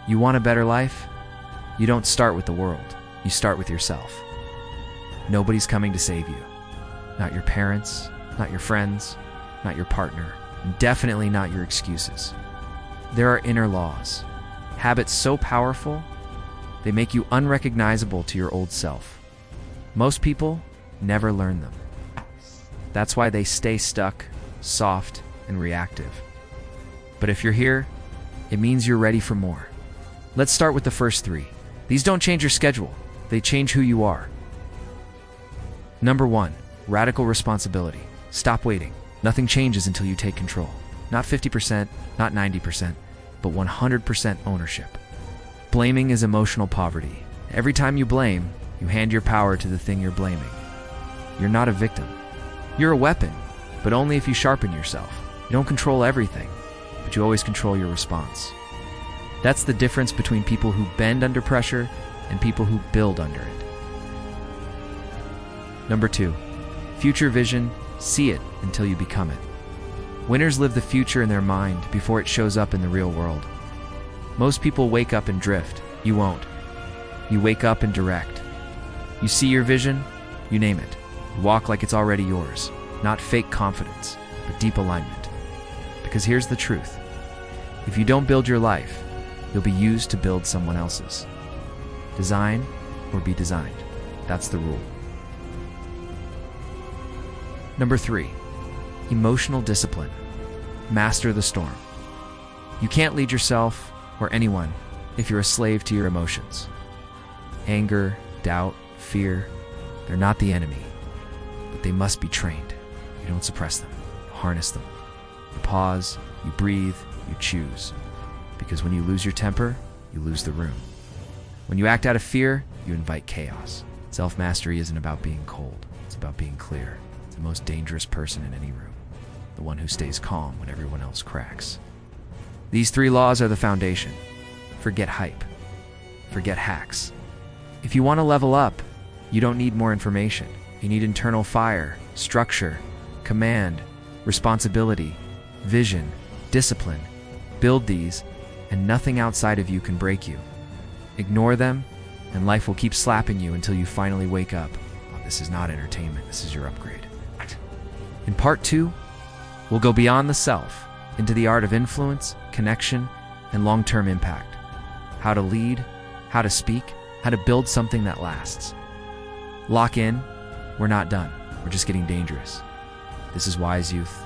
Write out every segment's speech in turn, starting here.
You want a better life? You don't start with the world. You start with yourself. Nobody's coming to save you. Not your parents, not your friends, not your partner, and definitely not your excuses. There are inner laws, habits so powerful, they make you unrecognizable to your old self. Most people never learn them. That's why they stay stuck, soft, and reactive. But if you're here, it means you're ready for more. Let's start with the first 3. These don't change your schedule, they change who you are. Number 1, radical responsibility. Stop waiting. Nothing changes until you take control. Not 50%, not 90%, but 100% ownership. Blaming is emotional poverty. Every time you blame, you hand your power to the thing you're blaming. You're not a victim. You're a weapon, but only if you sharpen yourself. You don't control everything, but you always control your response. That's the difference between people who bend under pressure and people who build under it. Number 2, future vision. See it until you become it. Winners live the future in their mind before it shows up in the real world. Most people wake up and drift. You won't. You wake up and direct. You see your vision, you name it. You walk like it's already yours. Not fake confidence, but deep alignment. Because here's the truth. If you don't build your life, you'll be used to build someone else's. Design or be designed. That's the rule. Number 3, emotional discipline. Master the storm. You can't lead yourself or anyone if you're a slave to your emotions. Anger, doubt, fear, they're not the enemy, but they must be trained. You don't suppress them, you harness them. You pause, you breathe, you choose. Because when you lose your temper, you lose the room. When you act out of fear, you invite chaos. Self-mastery isn't about being cold, it's about being clear. It's the most dangerous person in any room, the one who stays calm when everyone else cracks. These 3 laws are the foundation. Forget hype. Forget hacks. If you want to level up, you don't need more information. You need internal fire, structure, command, responsibility, vision, discipline. Build these, and nothing outside of you can break you. Ignore them, and life will keep slapping you until you finally wake up. Oh, this is not entertainment, this is your upgrade. In part 2, we'll go beyond the self, into the art of influence, connection, and long-term impact. How to lead, how to speak, how to build something that lasts. Lock in, we're not done, we're just getting dangerous. This is Wise Youth,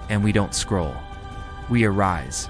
and we don't scroll, we arise.